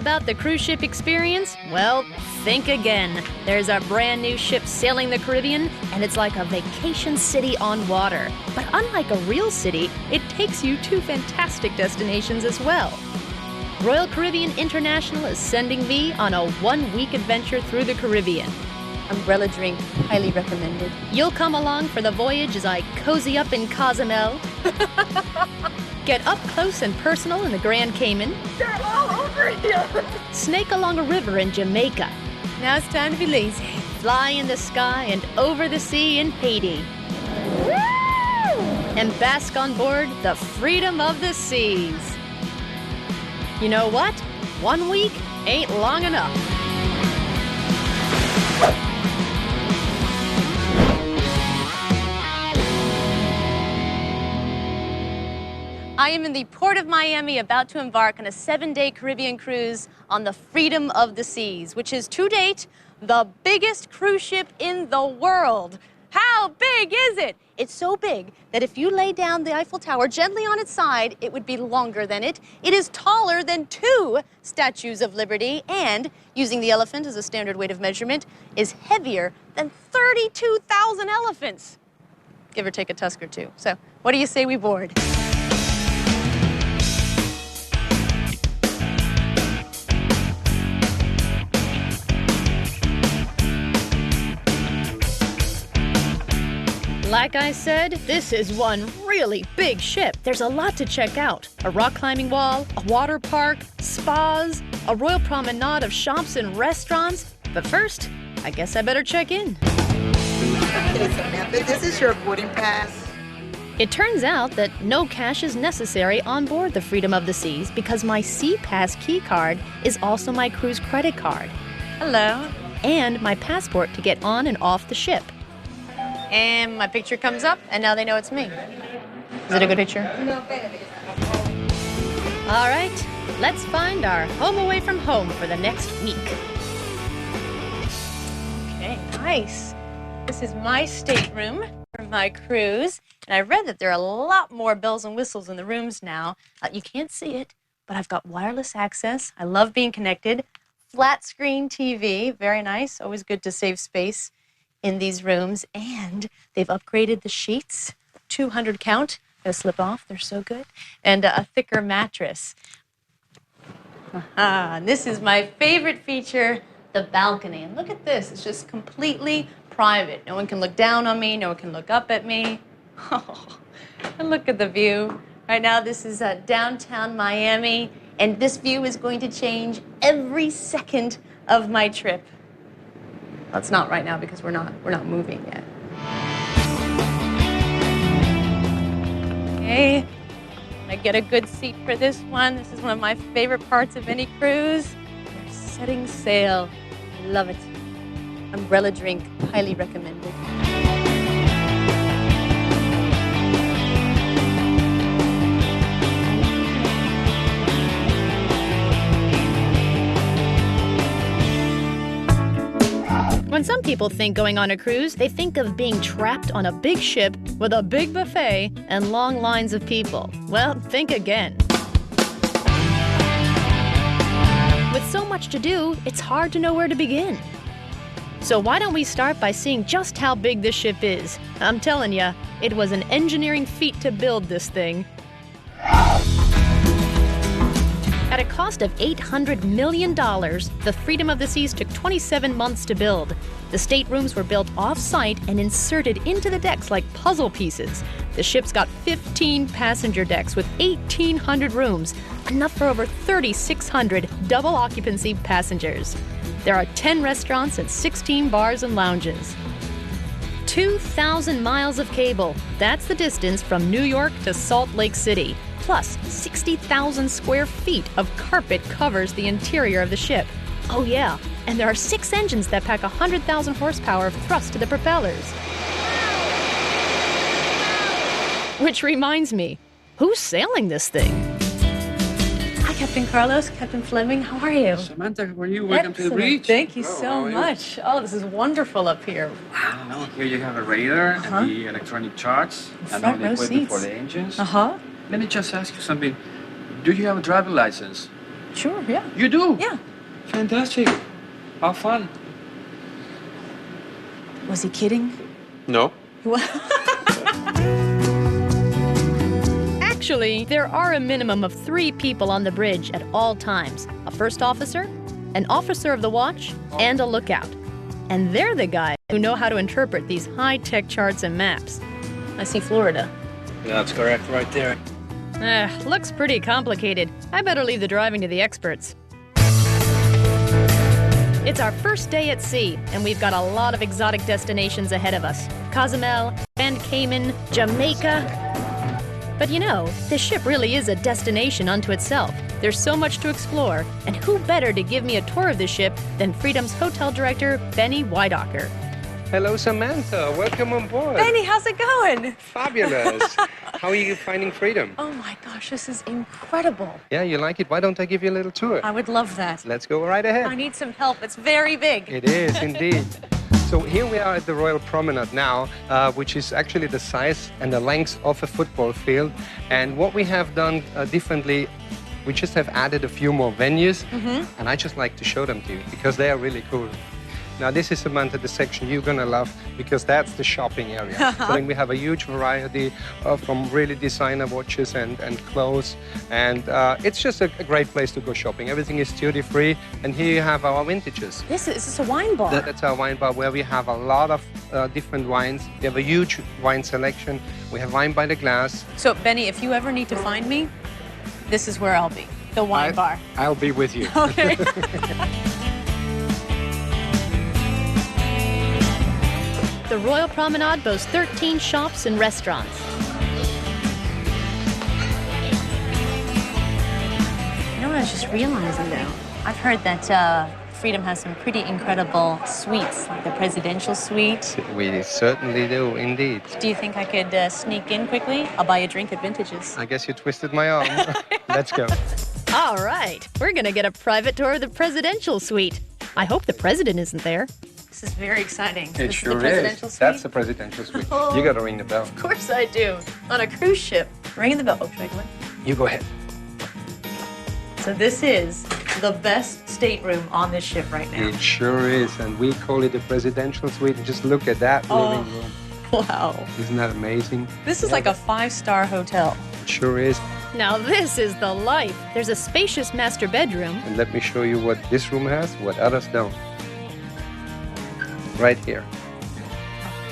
about the cruise ship experience? Well, think again. There's a brand new ship sailing the Caribbean, and it's like a vacation city on water. But unlike a real city, it takes you to fantastic destinations as well. Royal Caribbean International is sending me on a one-week adventure through the Caribbean. Umbrella drink, highly recommended. You'll come along for the voyage as I cozy up in Cozumel. Get up close and personal in the Grand Cayman. They're all over here. Snake along a river in Jamaica. Now it's time to be lazy. Fly in the sky and over the sea in Haiti. Woo! And bask on board the freedom of the seas. You know what? 1 week ain't long enough. I am in the port of Miami, about to embark on a 7-day Caribbean cruise on the Freedom of the Seas, which is to date the biggest cruise ship in the world. How big is it? It's so big that if you lay down the Eiffel Tower gently on its side, it would be longer than it. It is taller than 2 Statues of Liberty, and, using the elephant as a standard weight of measurement, is heavier than 32,000 elephants. Give or take a tusk or two. So, what do you say we board? Like I said, this is one really big ship. There's a lot to check out. A rock climbing wall, a water park, spas, a royal promenade of shops and restaurants. But first, I guess I better check in. Okay, Samantha, this is your boarding pass. It turns out that no cash is necessary on board the Freedom of the Seas because my Sea Pass key card is also my cruise credit card. Hello. And my passport to get on and off the ship. And my picture comes up, and now they know it's me. Is it a good picture? All right, let's find our home away from home for the next week. Okay, nice. This is my stateroom for my cruise. And I read that there are a lot more bells and whistles in the rooms now. You can't see it, but I've got wireless access. I love being connected. Flat screen TV, very nice. Always good to save space in these rooms. And they've upgraded the sheets, 200 count. They'll slip off, they're so good. And a thicker mattress. And this is my favorite feature, the balcony. And look at this, it's just completely private. No one can look down on me, no one can look up at me. Oh, and look at the view. Right now, this is downtown Miami, and this view is going to change every second of my trip. Well, it's not right now because we're not moving yet. Okay, I get a good seat for this one. This is one of my favorite parts of any cruise. We're setting sail. Love it. Umbrella drink, highly recommended. When some people think going on a cruise, they think of being trapped on a big ship with a big buffet and long lines of people. Well, think again. With so much to do, it's hard to know where to begin. So why don't we start by seeing just how big this ship is? I'm telling you, it was an engineering feat to build this thing. At a cost of $800 million, the Freedom of the Seas took 27 months to build. The staterooms were built off-site and inserted into the decks like puzzle pieces. The ship's got 15 passenger decks with 1,800 rooms, enough for over 3,600 double-occupancy passengers. There are 10 restaurants and 16 bars and lounges. 2,000 miles of cable. That's the distance from New York to Salt Lake City. Plus, 60,000 square feet of carpet covers the interior of the ship. Oh yeah, and there are 6 engines that pack 100,000 horsepower of thrust to the propellers. Which reminds me, who's sailing this thing? Hi, Captain Carlos, Captain Fleming, how are you? Samantha, how are you? Welcome to the Excellent. beach. Thank you Hello, so how are you? much. Oh, this is wonderful up here. Wow. Here you have a radar and the electronic charts and all Front the row equipment for seats. the engines. Uh-huh. Let me just ask you something. Do you have a driving license? Sure, yeah. You do? Yeah. Fantastic. How fun. Was he kidding? No. Actually, there are a minimum of 3 people on the bridge at all times: a first officer, an officer of the watch, and a lookout. And they're the guys who know how to interpret these high-tech charts and maps. I see Florida. That's correct, right there. Looks pretty complicated. I better leave the driving to the experts. It's our first day at sea, and we've got a lot of exotic destinations ahead of us. Cozumel, Grand Cayman, Jamaica. But you know, this ship really is a destination unto itself. There's so much to explore, and who better to give me a tour of the ship than Freedom's hotel director, Benny Weidacher. Hello, Samantha. Welcome on board. Benny, how's it going? Fabulous. How are you finding Freedom? Oh my gosh, this is incredible. Yeah, you like it? Why don't I give you a little tour? I would love that. Let's go right ahead. I need some help. It's very big. It is, indeed. So here we are at the Royal Promenade now, which is actually the size and the length of a football field. And what we have done differently, we just have added a few more venues. And I just like to show them to you because they are really cool. Now this is, Samantha, the section you're gonna love because that's the shopping area. So then we have a huge variety from really designer watches and clothes. And it's just a great place to go shopping. Everything is duty-free. And here you have our vintages. Is this a wine bar? That's our wine bar where we have a lot of different wines. We have a huge wine selection. We have wine by the glass. So, Benny, if you ever need to find me, this is where I'll be. The wine bar. I'll be with you. Okay. The Royal Promenade boasts 13 shops and restaurants. You know what I was just realizing, though? I've heard that Freedom has some pretty incredible suites, like the presidential suite. We certainly do, indeed. Do you think I could sneak in quickly? I'll buy a drink at Vintages. I guess you twisted my arm. Let's go. All right, we're gonna get a private tour of the presidential suite. I hope the president isn't there. This is very exciting. It This sure is the presidential is. suite? That's the presidential suite. You gotta ring the bell. Of course I do. On a cruise ship. Ringing the bell. Oh, should I go in? You go ahead. So this is the best stateroom on this ship right now. It sure is, and we call it the presidential suite. Just look at that living room. Wow. Isn't that amazing? This is like a 5-star hotel. It sure is. Now this is the life. There's a spacious master bedroom. And let me show you what this room has, what others don't. Right here.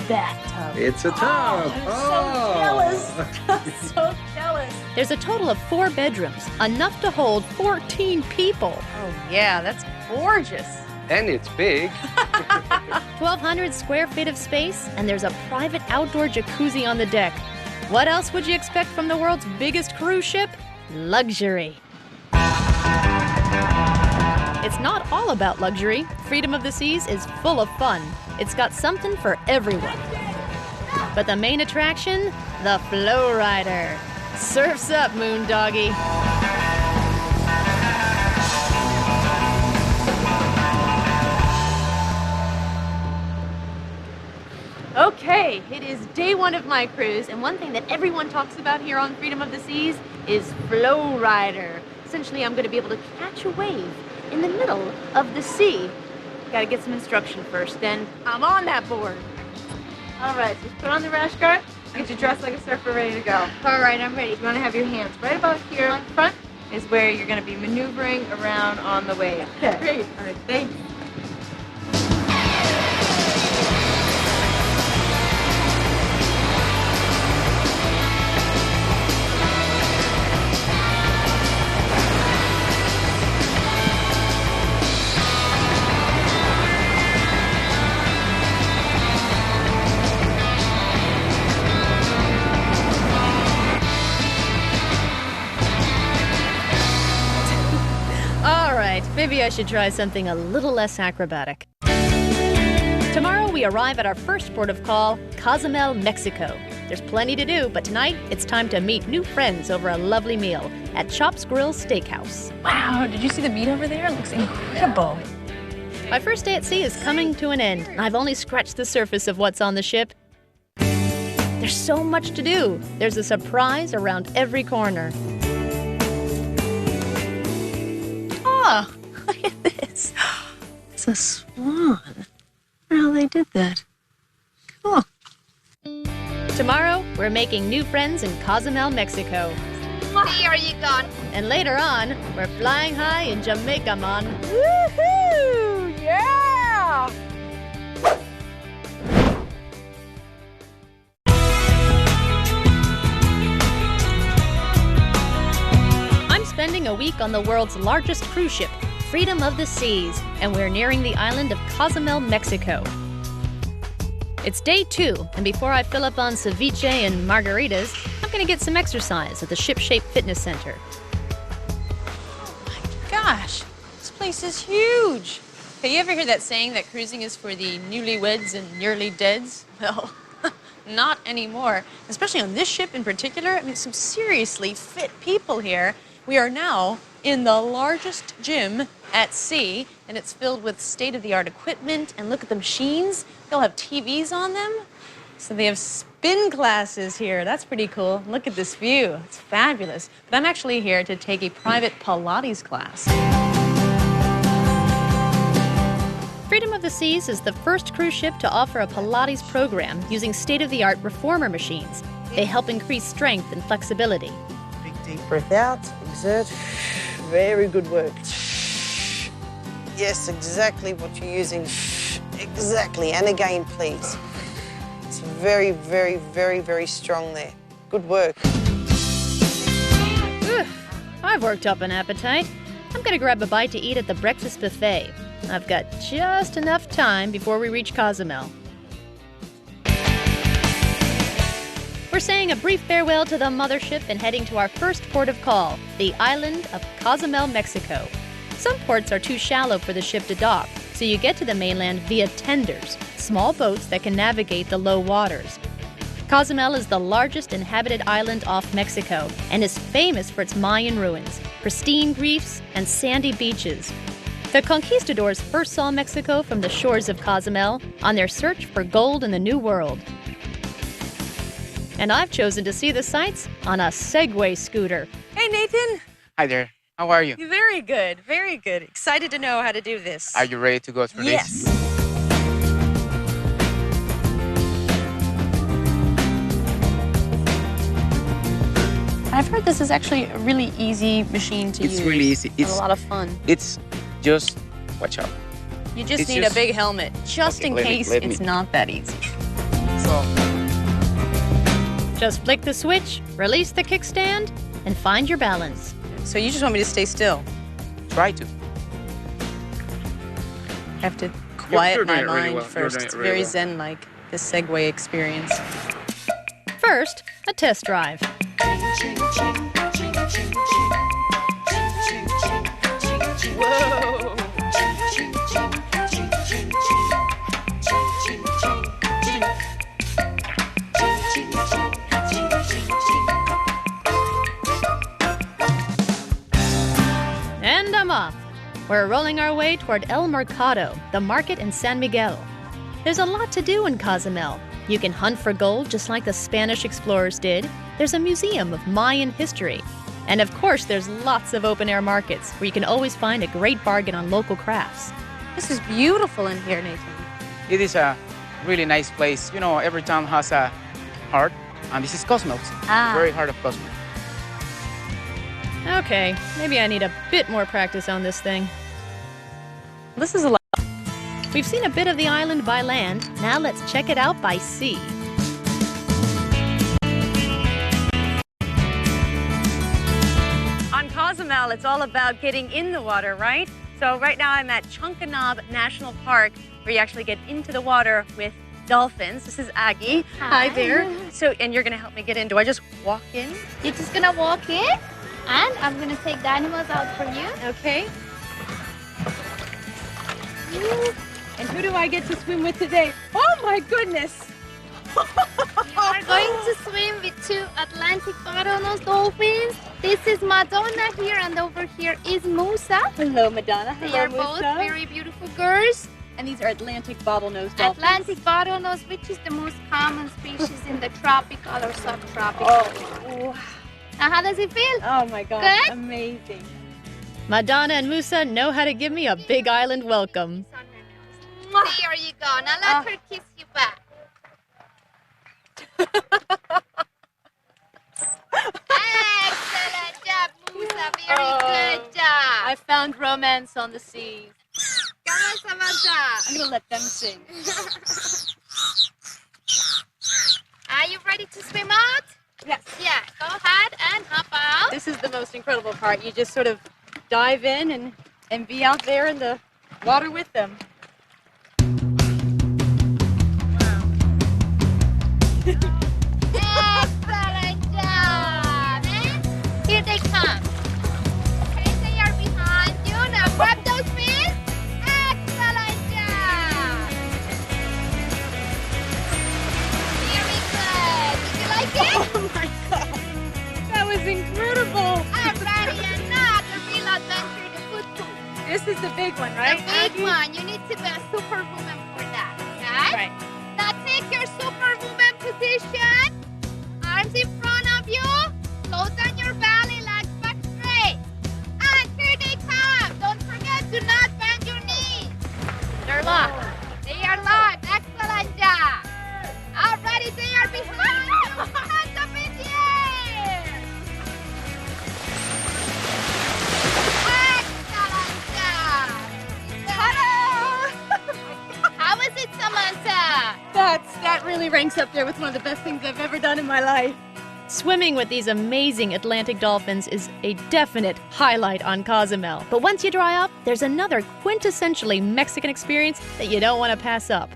Bathtub. It's a tub. I'm so jealous. I'm so jealous. There's a total of 4 bedrooms, enough to hold 14 people. Oh, yeah, that's gorgeous. And it's big. 1,200 square feet of space, and there's a private outdoor jacuzzi on the deck. What else would you expect from the world's biggest cruise ship? Luxury. It's not all about luxury. Freedom of the Seas is full of fun. It's got something for everyone. But the main attraction? The Flowrider. Surf's up, moon doggy. Okay, it is day 1 of my cruise, and one thing that everyone talks about here on Freedom of the Seas is Flowrider. Essentially, I'm going to be able to catch a wave in the middle of the sea. Gotta get some instruction first, then I'm on that board. All right, so just put on the rash guard, get you dressed like a surfer, ready to go. All right, I'm ready. You want to have your hands right about here on front is where you're going to be maneuvering around on the wave. Okay. Great. All right, thanks. Maybe I should try something a little less acrobatic. Tomorrow we arrive at our first port of call, Cozumel, Mexico. There's plenty to do, but tonight it's time to meet new friends over a lovely meal at Chop's Grill Steakhouse. Wow, did you see the meat over there? It looks incredible. My first day at sea is coming to an end, and I've only scratched the surface of what's on the ship. There's so much to do. There's a surprise around every corner. Oh, look at this. It's a swan. I don't know how they did that. Cool. Tomorrow, we're making new friends in Cozumel, Mexico. Here you go. And later on, we're flying high in Jamaica, man. Woohoo! Yeah! I'm spending a week on the world's largest cruise ship, Freedom of the Seas, and we're nearing the island of Cozumel, Mexico. It's day 2, and before I fill up on ceviche and margaritas, I'm gonna get some exercise at the Ship Shape Fitness Center. Gosh, this place is huge. Hey, you ever hear that saying that cruising is for the newlyweds and nearly deads? Well, not anymore. Especially on this ship in particular. I mean, some seriously fit people here. We are now in the largest gym at sea, and it's filled with state-of-the-art equipment. And look at the machines. They'll have TVs on them. So they have spin classes here. That's pretty cool. Look at this view. It's fabulous. But I'm actually here to take a private Pilates class. Freedom of the Seas is the first cruise ship to offer a Pilates program using state-of-the-art reformer machines. They help increase strength and flexibility. Big deep breath out, exert. Very good work. Yes, exactly what you're using. Exactly, and again, please. It's very, very, very, very strong there. Good work. I've worked up an appetite. I'm gonna grab a bite to eat at the breakfast buffet. I've got just enough time before we reach Cozumel. We're saying a brief farewell to the mothership and heading to our first port of call, the island of Cozumel, Mexico. Some ports are too shallow for the ship to dock, so you get to the mainland via tenders, small boats that can navigate the low waters. Cozumel is the largest inhabited island off Mexico and is famous for its Mayan ruins, pristine reefs, and sandy beaches. The conquistadors first saw Mexico from the shores of Cozumel on their search for gold in the New World. And I've chosen to see the sights on a Segway scooter. Hey, Nathan. Hi there. How are you? Very good, very good. Excited to know how to do this. Are you ready to go through Yes. this? I've heard this is actually a really easy machine to use. It's really easy. It's a lot of fun. It's just watch out. You just it's need just- a big helmet, just Okay, in let me- case let me- it's not that easy. So Just flick the switch, release the kickstand, and find your balance. So you just want me to stay still? try to. I have to quiet you're my doing it really mind well. You're first. doing it It's really very well. zen-like, this Segway experience. First, a test drive. Whoa! And I'm off. We're rolling our way toward El Mercado, the market in San Miguel. There's a lot to do in Cozumel. You can hunt for gold just like the Spanish explorers did. There's a museum of Mayan history. And of course, there's lots of open-air markets where you can always find a great bargain on local crafts. This is beautiful in here, Nathan. It is a really nice place. You know, every town has a heart, and this is Cozumel. Ah. Very heart of Cozumel. Okay, maybe I need a bit more practice on this thing. This is a lot. We've seen a bit of the island by land. Now let's check it out by sea. On Cozumel, it's all about getting in the water, right? So right now I'm at Chunkanab National Park, where you actually get into the water with dolphins. This is Aggie. Hi there. So, and you're gonna help me get in. Do I just walk in? You're just gonna walk in, and I'm gonna take the animals out for you. Okay. And who do I get to swim with today? Oh my goodness! You are going to swim with 2 Atlantic bottlenose dolphins. This is Madonna here, and over here is Musa. Hello, Madonna. They are both very beautiful girls. And these are Atlantic bottlenose Atlantic bottlenose, which is the most common species in the tropical or subtropical. Oh, wow. Now, how does it feel? Oh my God. Good? Amazing. Madonna and Musa know how to give me a big island welcome. There you go. Now let her kiss you back. Excellent job, Musa. Very good job. I found romance on the seas. Come on, Samantha. I'm gonna let them sing. Are you ready to swim out? Yes. Yeah, go ahead and hop out. This is the most incredible part. You just sort of dive in and be out there in the water with them. Excellent job. And here they come. Okay, they are behind you. Now grab those fins. Excellent job. Very good. Did you like it? Oh my God. That was incredible. I'm ready and now the real adventure, the foot pool. This is the big one, right? The big one. You need to be a superwoman for that, okay? Right. Now take your superwoman position. Arms in front of you. Close down your belly, legs back straight. And here they come. Don't forget to not bend your knees. They're locked. They are locked. Excellent job. Already they are behind you. Hands up in the air. Excellent job. Hello. How is it, Samantha? That really ranks up there with one of the best things I've ever done in my life. Swimming with these amazing Atlantic dolphins is a definite highlight on Cozumel. But once you dry up, there's another quintessentially Mexican experience that you don't want to pass up.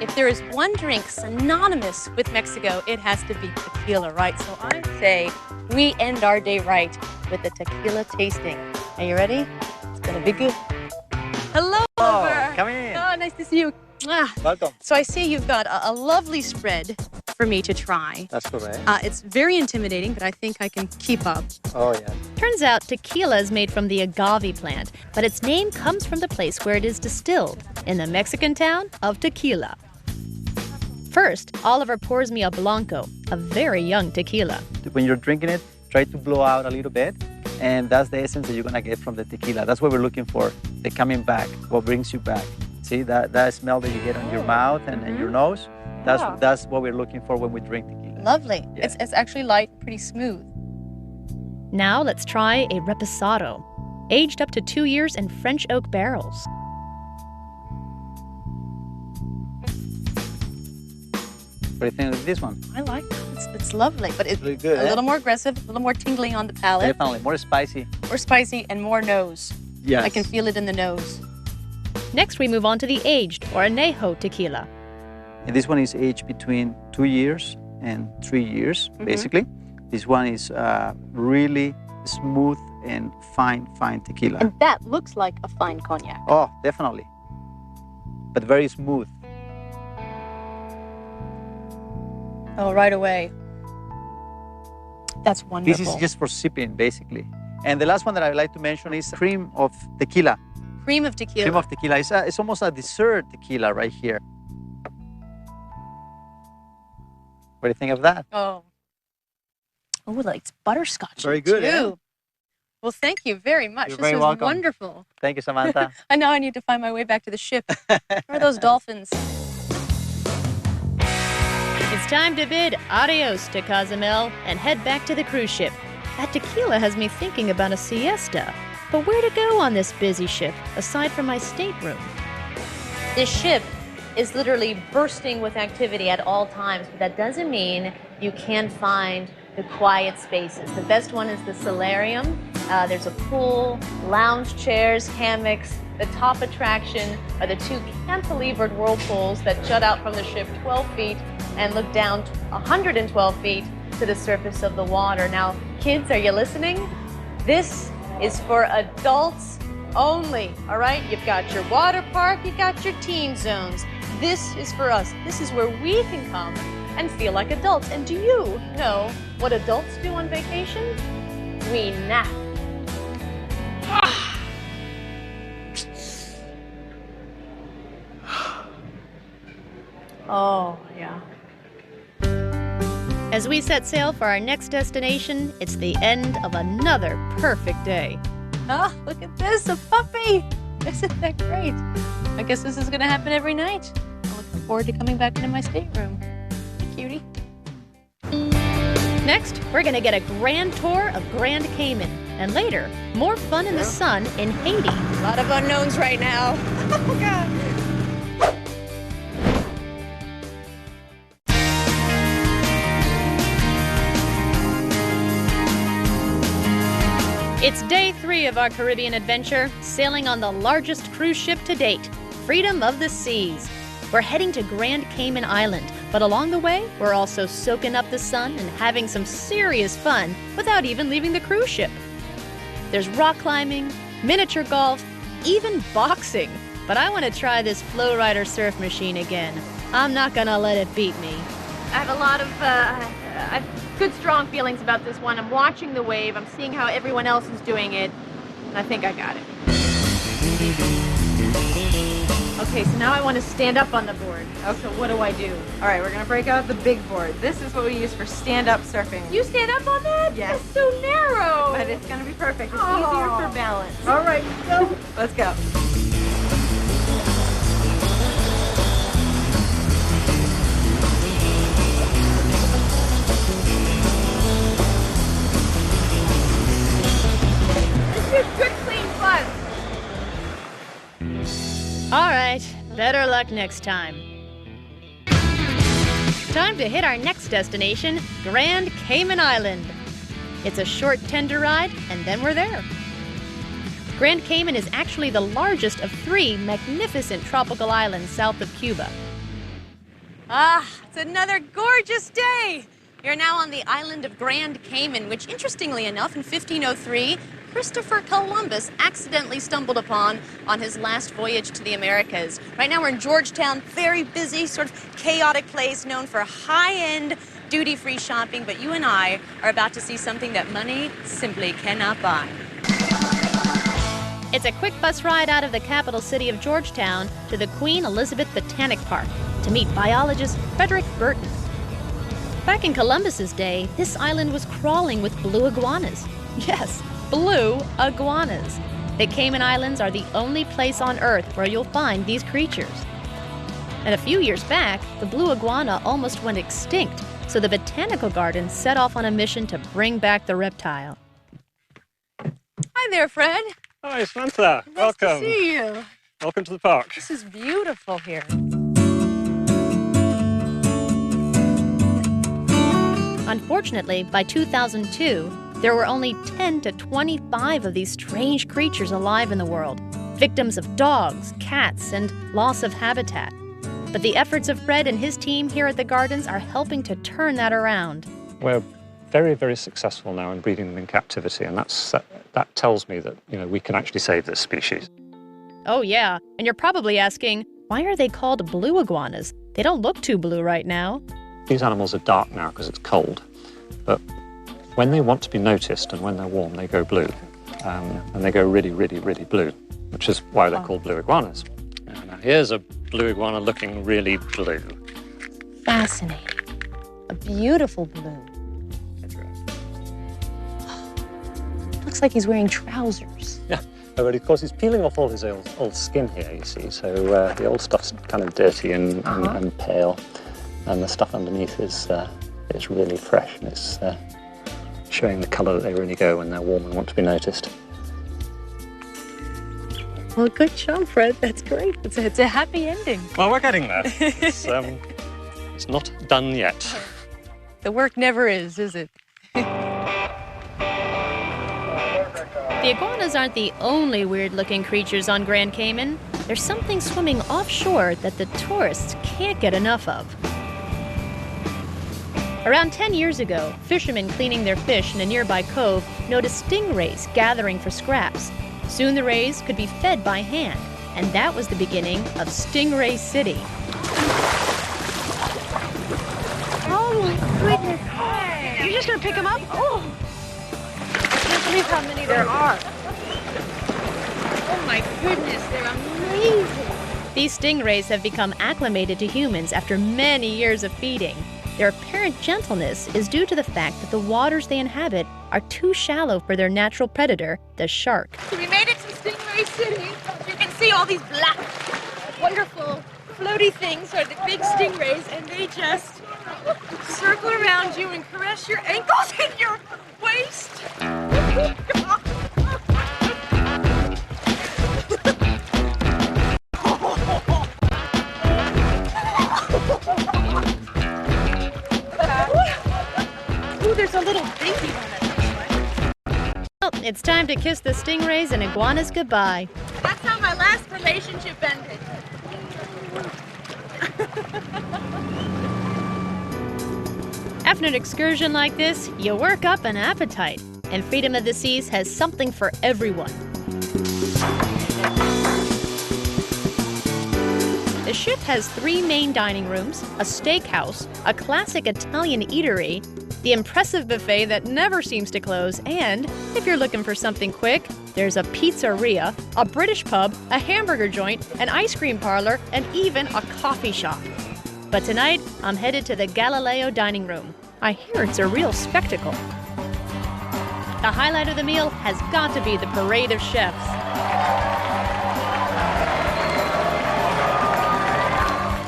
If there is one drink synonymous with Mexico, it has to be tequila, right? So I say we end our day right with a tequila tasting. Are you ready? It's gonna be good. Hello, Oliver. Come in. Oh, nice to see you. Ah. Welcome. So I see you've got a lovely spread for me to try. That's correct. It's very intimidating, but I think I can keep up. Oh, yeah. Turns out tequila is made from the agave plant, but its name comes from the place where it is distilled, in the Mexican town of Tequila. First, Oliver pours me a blanco, a very young tequila. When you're drinking it, try to blow out a little bit, and that's the essence that you're gonna get from the tequila. That's what we're looking for, the coming back, what brings you back. See, that smell that you get on your mouth and your nose, that's what we're looking for when we drink tequila. Lovely. Yeah. It's actually light, pretty smooth. Now let's try a reposado, aged up to 2 years in French oak barrels. What do you think of this one? I like it. It's lovely, but it's Really good, a little more aggressive, a little more tingling on the palate, Definitely, more spicy. more spicy, and more nose. Yes. I can feel it in the nose. Next, we move on to the aged, or añejo tequila. And this one is aged between 2 years and 3 years, basically. This one is really smooth and fine tequila. And that looks like a fine cognac. Oh, definitely. But very smooth. Oh, right away. That's wonderful. This is just for sipping, basically. And the last one that I'd like to mention is cream of tequila. cream of tequila. Cream of tequila. It's almost a dessert tequila right here. What do you think of that? Oh, like it's butterscotch. Very good, too. yeah? Well, thank you very much. You're This very was welcome. wonderful. Thank you, Samantha. I know I need to find my way back to the ship. Where are those dolphins? It's time to bid adios to Cozumel and head back to the cruise ship. That tequila has me thinking about a siesta. But where to go on this busy ship, aside from my stateroom? This ship is literally bursting with activity at all times, but that doesn't mean you can't find the quiet spaces. The best one is the solarium. There's a pool, lounge chairs, hammocks. The top attraction are the two cantilevered whirlpools that jut out from the ship 12 feet and look down 112 feet to the surface of the water. Now, kids, are you listening? This is for adults only, all right? You've got your water park, you've got your teen zones. This is for us. This is where we can come and feel like adults. And do you know what adults do on vacation? We nap. Oh, yeah. As we set sail for our next destination, it's the end of another perfect day. Oh, look at this, a puppy. Isn't that great? I guess this is going to happen every night. I'm looking forward to coming back into my stateroom. Cutie. Next, we're going to get a grand tour of Grand Cayman. And later, more fun in the sun in Haiti. A lot of unknowns right now. Oh, God. It's day 3 of our Caribbean adventure, sailing on the largest cruise ship to date, Freedom of the Seas. We're heading to Grand Cayman Island, but along the way, we're also soaking up the sun and having some serious fun without even leaving the cruise ship. There's rock climbing, miniature golf, even boxing. But I want to try this Flowrider surf machine again. I'm not gonna let it beat me. I have a lot of I've good strong feelings about this one. I'm watching the wave, I'm seeing how everyone else is doing it, and I think I got it. Okay, so now I want to stand up on the board. Okay, so what do I do? All right, we're gonna break out the big board. This is what we use for stand-up surfing. You stand up on that? Yes. That's so narrow. But it's gonna be perfect. It's easier for balance. All right, go. Let's go. Good clean fun. All right, better luck next time. Time to hit our next destination, Grand Cayman Island. It's a short tender ride, and then we're there. Grand Cayman is actually the largest of 3 magnificent tropical islands south of Cuba. Ah, it's another gorgeous day. You're now on the island of Grand Cayman, which, interestingly enough, in 1503, Christopher Columbus accidentally stumbled upon on his last voyage to the Americas. Right now we're in Georgetown, very busy, sort of chaotic place known for high-end duty-free shopping, but you and I are about to see something that money simply cannot buy. It's a quick bus ride out of the capital city of Georgetown to the Queen Elizabeth Botanic Park to meet biologist Frederick Burton. Back in Columbus's day, this island was crawling with blue iguanas. Yes, blue iguanas. The Cayman Islands are the only place on Earth where you'll find these creatures. And a few years back, the blue iguana almost went extinct, so the Botanical Gardens set off on a mission to bring back the reptile. Hi there, Fred. Hi, Samantha. Welcome. Nice to see you. Welcome to the park. This is beautiful here. Unfortunately, by 2002, there were only 10 to 25 of these strange creatures alive in the world, victims of dogs, cats, and loss of habitat. But the efforts of Fred and his team here at the Gardens are helping to turn that around. We're very, very successful now in breeding them in captivity, and that tells me that, we can actually save this species. Oh yeah, and you're probably asking, why are they called blue iguanas? They don't look too blue right now. These animals are dark now because it's cold, but when they want to be noticed and when they're warm, they go blue, and they go really, really, really blue, which is why they're called blue iguanas. Now here's a blue iguana looking really blue. Fascinating. A beautiful blue. Looks like he's wearing trousers. Yeah, but of course he's peeling off all his old skin here, you see, so the old stuff's kind of dirty and pale, and the stuff underneath is really fresh, and it's showing the colour that they really go when they're warm and want to be noticed. Well, good job, Fred. That's great. It's a happy ending. Well, we're getting there. It's not done yet. The work never is it? The iguanas aren't the only weird-looking creatures on Grand Cayman. There's something swimming offshore that the tourists can't get enough of. Around 10 years ago, fishermen cleaning their fish in a nearby cove noticed stingrays gathering for scraps. Soon the rays could be fed by hand, and that was the beginning of Stingray City. Oh my goodness. Hey. You're just gonna pick them up? Oh. I can't believe how many there are. Oh my goodness, they're amazing. These stingrays have become acclimated to humans after many years of feeding. Their apparent gentleness is due to the fact that the waters they inhabit are too shallow for their natural predator, the shark. So we made it to Stingray City. You can see all these black, wonderful, floaty things are the big stingrays, and they just circle around you and caress your ankles and your waist. Ooh, there's a little dinky one at this one. Well, it's time to kiss the stingrays and iguanas goodbye. That's how my last relationship ended. After an excursion like this, you work up an appetite, and Freedom of the Seas has something for everyone. The ship has 3 main dining rooms, a steakhouse, a classic Italian eatery, the impressive buffet that never seems to close, and, if you're looking for something quick, there's a pizzeria, a British pub, a hamburger joint, an ice cream parlor, and even a coffee shop. But tonight, I'm headed to the Galileo dining room. I hear it's a real spectacle. The highlight of the meal has got to be the parade of chefs.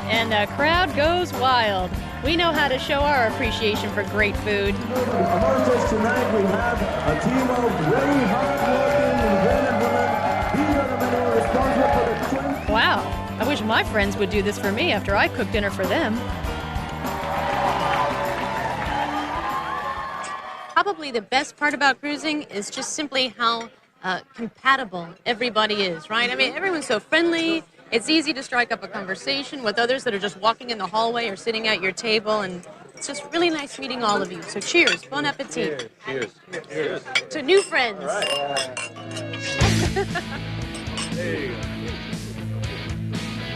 And the crowd goes wild. We know how to show our appreciation for great food. Amongst us tonight, we have a team of very hard-working men and women. These are the men who are responsible for the 20... Wow, I wish my friends would do this for me after I cook dinner for them. Probably the best part about cruising is just simply how compatible everybody is, right? I mean, everyone's so friendly. It's easy to strike up a conversation with others that are just walking in the hallway or sitting at your table, and it's just really nice meeting all of you. So cheers, bon appetit. Cheers. Cheers. To new friends.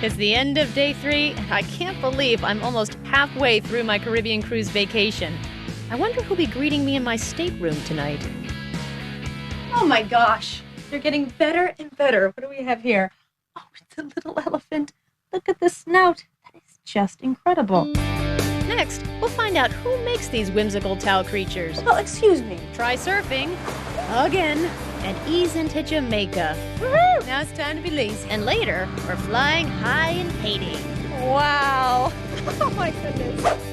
It's the end of day 3, and I can't believe I'm almost halfway through my Caribbean cruise vacation. I wonder who'll be greeting me in my stateroom tonight. Oh my gosh, they're getting better and better. What do we have here? Oh, it's a little elephant. Look at the snout. That is just incredible. Next, we'll find out who makes these whimsical towel creatures. Well, excuse me. Try surfing again and ease into Jamaica. Woohoo! Now it's time to be lazy. And later, we're flying high in Haiti. Wow. Oh my goodness.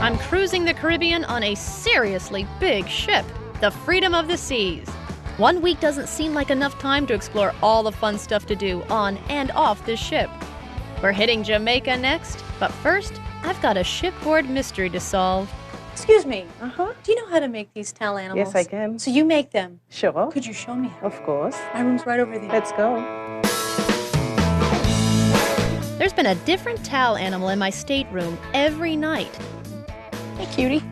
I'm cruising the Caribbean on a seriously big ship, the Freedom of the Seas. 1 week doesn't seem like enough time to explore all the fun stuff to do on and off this ship. We're hitting Jamaica next, but first, I've got a shipboard mystery to solve. Excuse me. Do you know how to make these towel animals? Yes, I can. So you make them? Sure. Could you show me how? Of course. My room's right over there. Let's go. There's been a different towel animal in my stateroom every night. Hey, cutie.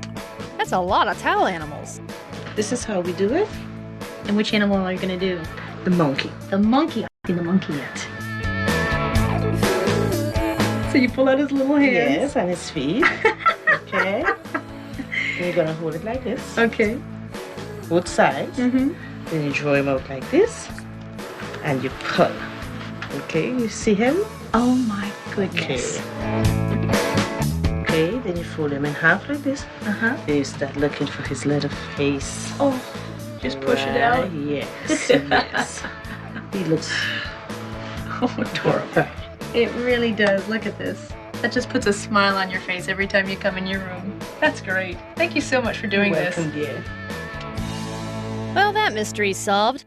That's a lot of towel animals. This is how we do it. And which animal are you going to do? The monkey. The monkey. I haven't seen the monkey yet. So you pull out his little hands. Yes, and his feet. Okay. And you're going to hold it like this. Okay. Both sides. Then you draw him out like this. And you pull. Okay, you see him? Oh my goodness. Okay, then you fold him in half like this. Then you start looking for his little face. Oh, just push it out? Yes, yes. He looks adorable. It really does. Look at this. That just puts a smile on your face every time you come in your room. That's great. Thank you so much for doing welcome, this. Dear. Well, that mystery's solved.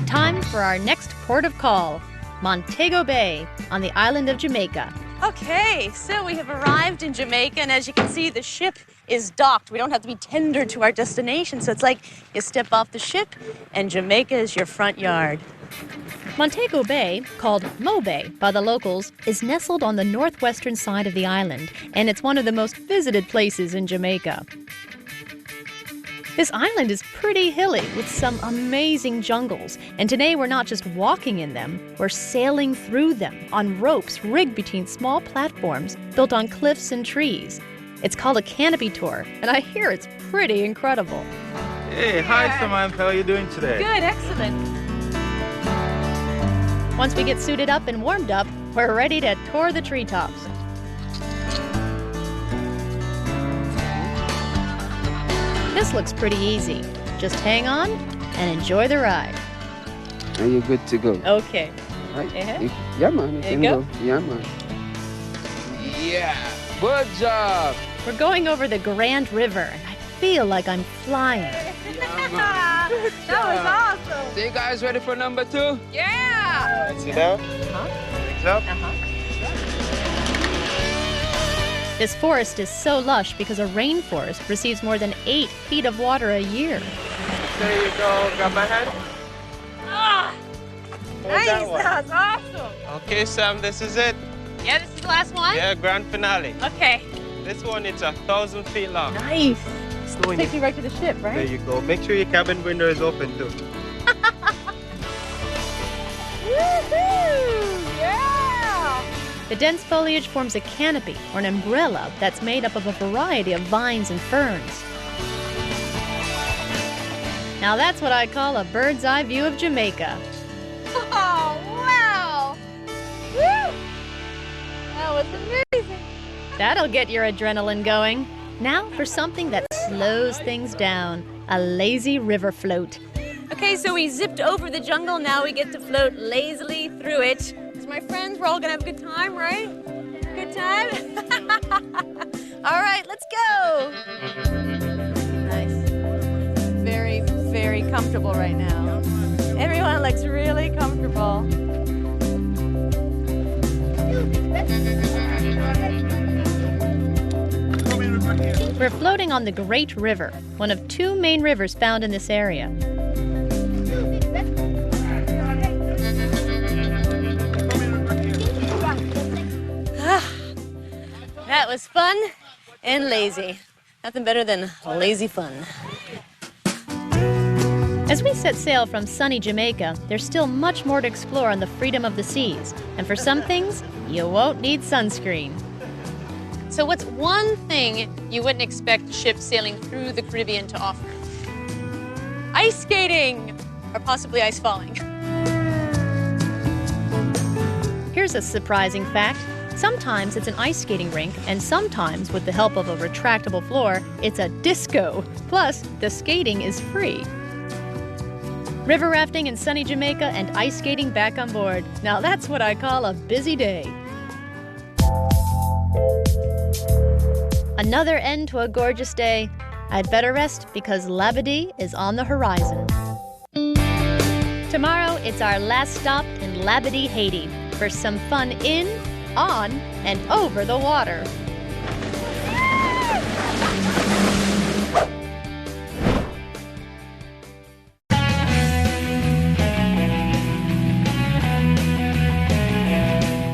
Time for our next port of call, Montego Bay on the island of Jamaica. Okay, so we have arrived in Jamaica, and as you can see, the ship is docked. We don't have to be tendered to our destination, so it's like you step off the ship, and Jamaica is your front yard. Montego Bay, called Mo Bay by the locals, is nestled on the northwestern side of the island, and it's one of the most visited places in Jamaica. This island is pretty hilly with some amazing jungles, and today we're not just walking in them, we're sailing through them on ropes rigged between small platforms built on cliffs and trees. It's called a canopy tour, and I hear it's pretty incredible. Hey, hi Samantha, how are you doing today? Good, excellent. Once we get suited up and warmed up, we're ready to tour the treetops. This looks pretty easy. Just hang on and enjoy the ride. And you're good to go. Okay. Right? Uh-huh. Yeah, man. You There can you go. go. Yeah, man. Yeah. Good job. We're going over the Grand River, and I feel like I'm flying. That was awesome. So you guys ready for number 2? Yeah. Sit down. Legs up. This forest is so lush because a rainforest receives more than 8 feet of water a year. There you go. Grab my hand. Nice. That was awesome. Okay, Sam, this is it. Yeah, this is the last one? Yeah, grand finale. Okay. This one, it's 1,000 feet long. Nice. Slowing Takes you right to the ship, There right? you go. Make sure your cabin window is open too. Woohoo! Yeah. The dense foliage forms a canopy or an umbrella that's made up of a variety of vines and ferns. Now that's what I call a bird's eye view of Jamaica. Oh, wow. Woo! That was amazing. That'll get your adrenaline going. Now for something that slows things down, a lazy river float. Okay, so we zipped over the jungle. Now we get to float lazily through it. Because my friends, we're all gonna have a good time, right? Good time? All right, let's go. Nice. Very, very comfortable right now. Everyone looks really comfortable. We're floating on the Great River, one of 2 main rivers found in this area. That was fun and lazy. Nothing better than lazy fun. As we set sail from sunny Jamaica, there's still much more to explore on the freedom of the seas. And for some things, you won't need sunscreen. So what's one thing you wouldn't expect ships sailing through the Caribbean to offer? Ice skating, or possibly ice falling. Here's a surprising fact. Sometimes it's an ice skating rink, and sometimes, with the help of a retractable floor, it's a disco. Plus, the skating is free. River rafting in sunny Jamaica and ice skating back on board. Now that's what I call a busy day. Another end to a gorgeous day. I'd better rest because Labadee is on the horizon. Tomorrow, it's our last stop in Labadee, Haiti, for some fun in, on, and over the water.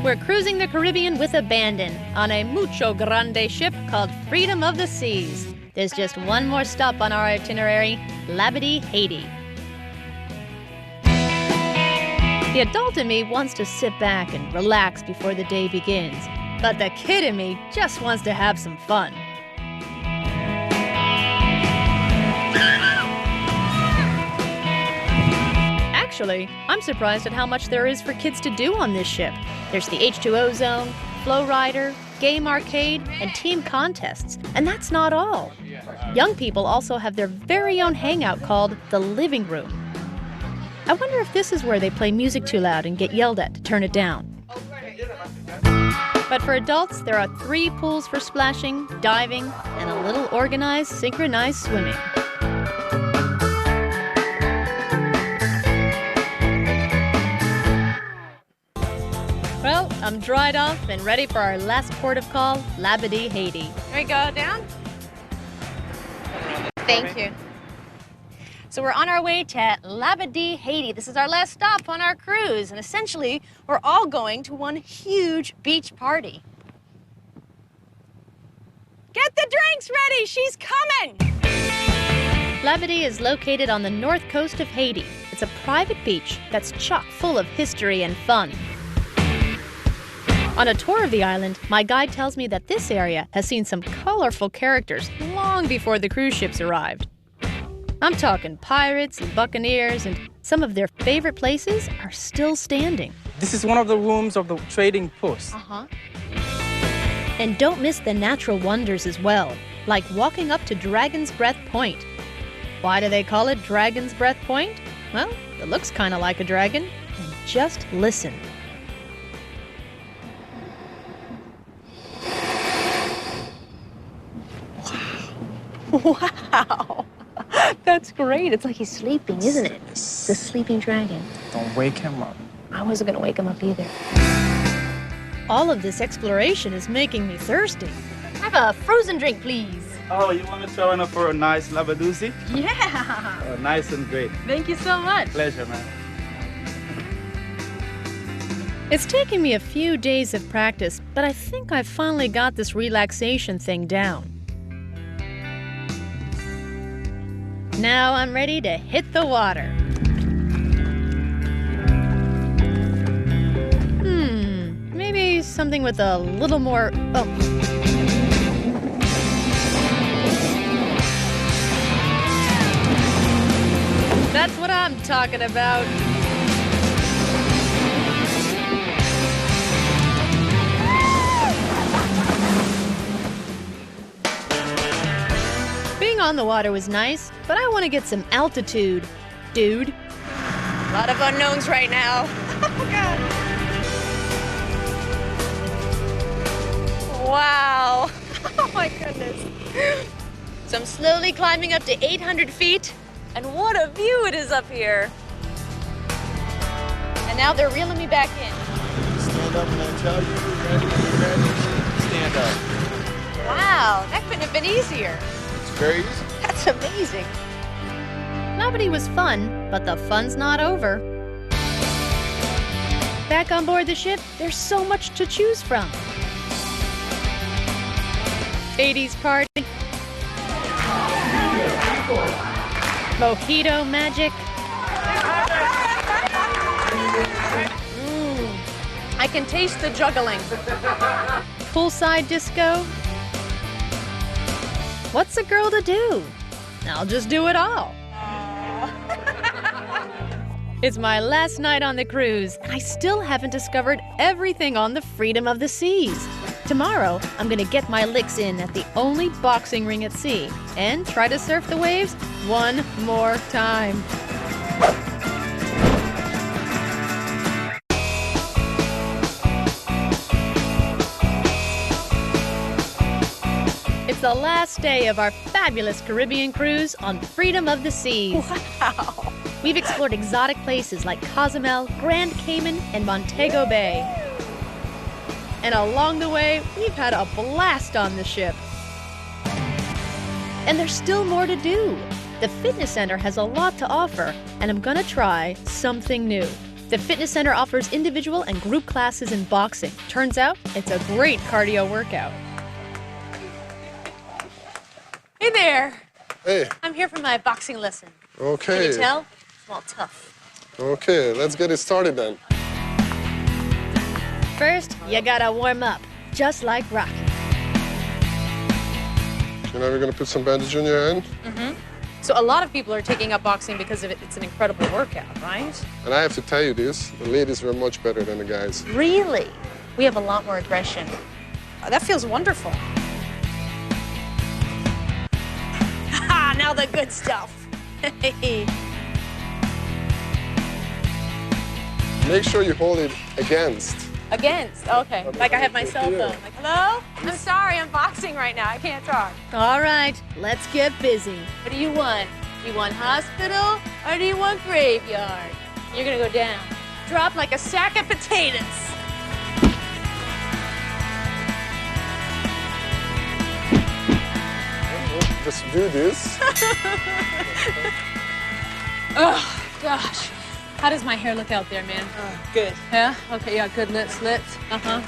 We're cruising the Caribbean with abandon on a mucho grande ship called Freedom of the Seas. There's just one more stop on our itinerary, Labadee, Haiti. The adult in me wants to sit back and relax before the day begins, but the kid in me just wants to have some fun. Actually, I'm surprised at how much there is for kids to do on this ship. There's the H2O zone, Flowrider, game arcade, and team contests. And that's not all. Young people also have their very own hangout called the living room. I wonder if this is where they play music too loud and get yelled at to turn it down. But for adults, there are 3 pools for splashing, diving, and a little organized, synchronized swimming. Well, I'm dried off and ready for our last port of call, Labadee, Haiti. Can we go down? Thank you. So we're on our way to Labadee, Haiti. This is our last stop on our cruise, and essentially, we're all going to one huge beach party. Get the drinks ready, she's coming! Labadee is located on the north coast of Haiti. It's a private beach that's chock full of history and fun. On a tour of the island, my guide tells me that this area has seen some colorful characters long before the cruise ships arrived. I'm talking pirates and buccaneers, and some of their favorite places are still standing. This is one of the rooms of the trading post. And don't miss the natural wonders as well, like walking up to Dragon's Breath Point. Why do they call it Dragon's Breath Point? Well, it looks kind of like a dragon. And just listen. Wow. That's great. It's like he's sleeping, isn't it? It's a sleeping dragon. Don't wake him up. I wasn't going to wake him up either. All of this exploration is making me thirsty. Have a frozen drink, please. Oh, you want to show up for a nice Labadee? Yeah. Oh, nice and great. Thank you so much. Pleasure, man. It's taken me a few days of practice, but I think I've finally got this relaxation thing down. Now I'm ready to hit the water. Maybe something with a little more oomph. That's what I'm talking about. Being on the water was nice, but I want to get some altitude, dude. A lot of unknowns right now. Oh, God. Wow. Oh, my goodness. So I'm slowly climbing up to 800 feet, and what a view it is up here. And now they're reeling me back in. Stand up when I tell you you're ready. Stand up. Wow, that couldn't have been easier. It's very easy. That's amazing. Labadee was fun, but the fun's not over. Back on board the ship, there's so much to choose from. 80s party, mojito magic, I can taste the juggling. poolside disco. What's a girl to do? I'll just do it all. It's my last night on the cruise, and I still haven't discovered everything on the freedom of the seas. Tomorrow, I'm gonna get my licks in at the only boxing ring at sea and try to surf the waves one more time. It's the last day of our fabulous Caribbean cruise on Freedom of the Seas. Wow. We've explored exotic places like Cozumel, Grand Cayman, and Montego Bay. And along the way, we've had a blast on the ship. And there's still more to do. The fitness center has a lot to offer, and I'm gonna try something new. The fitness center offers individual and group classes in boxing. Turns out, it's a great cardio workout. Hey there. Hey. I'm here for my boxing lesson. Okay. Can you tell? I'm all tough. Okay, let's get it started then. First, you gotta warm up, just like Rocky. You know, we're gonna put some bandage on your hand. So a lot of people are taking up boxing because of it. It's an incredible workout, right? And I have to tell you this, the ladies were much better than the guys. Really? We have a lot more aggression. That feels wonderful. Ha! Now the good stuff. Make sure you hold it against. Against, okay. Like I have my cell phone. Like, hello? I'm sorry, I'm boxing right now. I can't talk. All right, let's get busy. What do you want? You want hospital or do you want graveyard? You're gonna go down. Drop like a sack of potatoes. Just do this. Oh, gosh. How does my hair look out there, man? Good. Yeah? Okay, yeah, good lips. Uh-huh.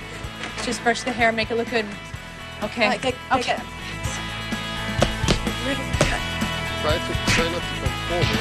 Just brush the hair, make it look good. Okay. Okay. Okay. Try not to come forward.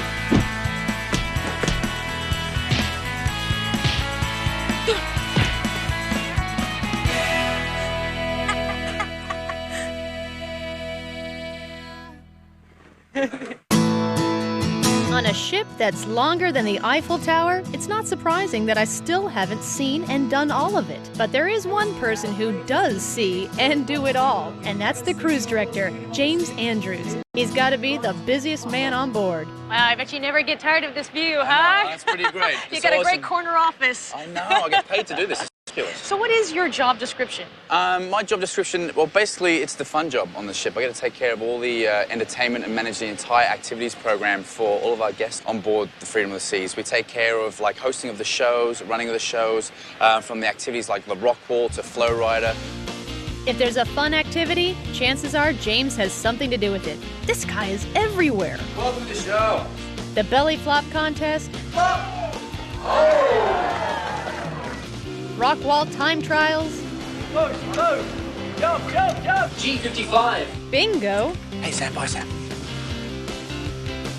that's longer than the Eiffel Tower, it's not surprising that I still haven't seen and done all of it. But there is one person who does see and do it all, and that's the cruise director, James Andrews. He's got to be the busiest man on board. Wow, I bet you never get tired of this view, huh? That's pretty great. You got a great corner office. I know, I get paid to do this. It's ridiculous. So what is your job description? My job description, well, basically, it's the fun job on the ship. I get to take care of all the entertainment and manage the entire activities program for all of our guests on board the Freedom of the Seas. We take care of, like, hosting of the shows, running of the shows, from the activities like the rock wall to Flowrider. If there's a fun activity, chances are James has something to do with it. This guy is everywhere. Welcome to the show. The belly flop contest. Rock wall time trials. Push, push. Jump, jump, jump. G55. Bingo. Hey, Sam. Bye, Sam.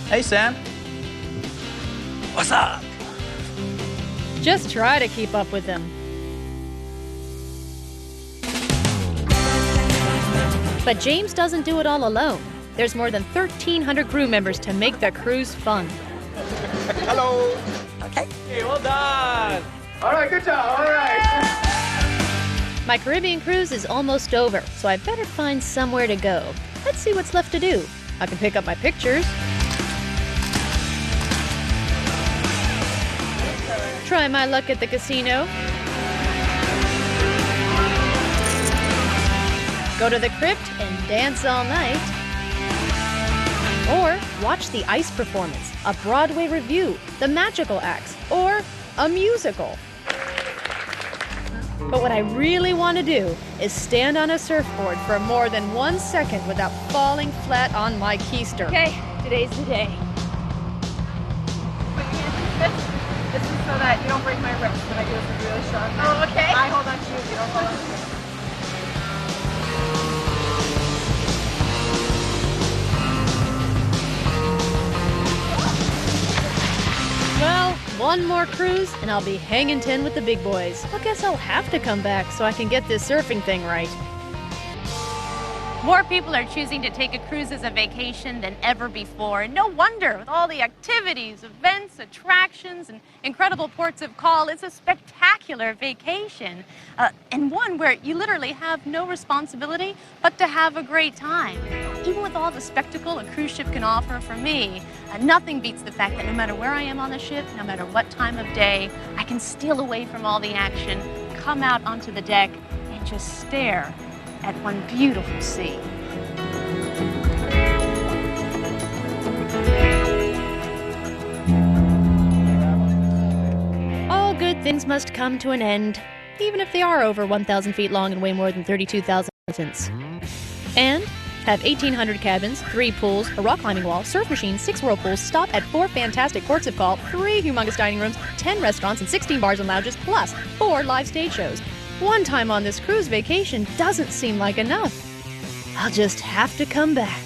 Hey, Sam. What's up? Just try to keep up with them. But James doesn't do it all alone. There's more than 1,300 crew members to make the cruise fun. Hello. Okay. Hey, well done. All right, good job. All right. My Caribbean cruise is almost over, so I better find somewhere to go. Let's see what's left to do. I can pick up my pictures. Try my luck at the casino. Go to the crypt and dance all night. Or watch the ice performance, a Broadway review, the magical acts, or a musical. But what I really want to do is stand on a surfboard for more than 1 second without falling flat on my keister. Okay, today's the day. Put your hands in this is so that you don't break my wrist when I do this really strong. Oh, okay. I hold on to you, you don't hold on to me. Well, one more cruise and I'll be hanging 10 with the big boys. I guess I'll have to come back so I can get this surfing thing right. More people are choosing to take a cruise as a vacation than ever before. And no wonder, with all the activities, events, attractions, and incredible ports of call, it's a spectacular vacation. And one where you literally have no responsibility but to have a great time. Even with all the spectacle a cruise ship can offer, for me, nothing beats the fact that no matter where I am on the ship, no matter what time of day, I can steal away from all the action, come out onto the deck, and just stare at one beautiful sea. All good things must come to an end, even if they are over 1,000 feet long and weigh more than 32,000 elephants. And have 1,800 cabins, 3 pools, a rock climbing wall, surf machines, 6 whirlpools, stop at 4 fantastic ports of call, 3 humongous dining rooms, 10 restaurants, and 16 bars and lounges, plus 4 live stage shows. One time on this cruise vacation doesn't seem like enough. I'll just have to come back.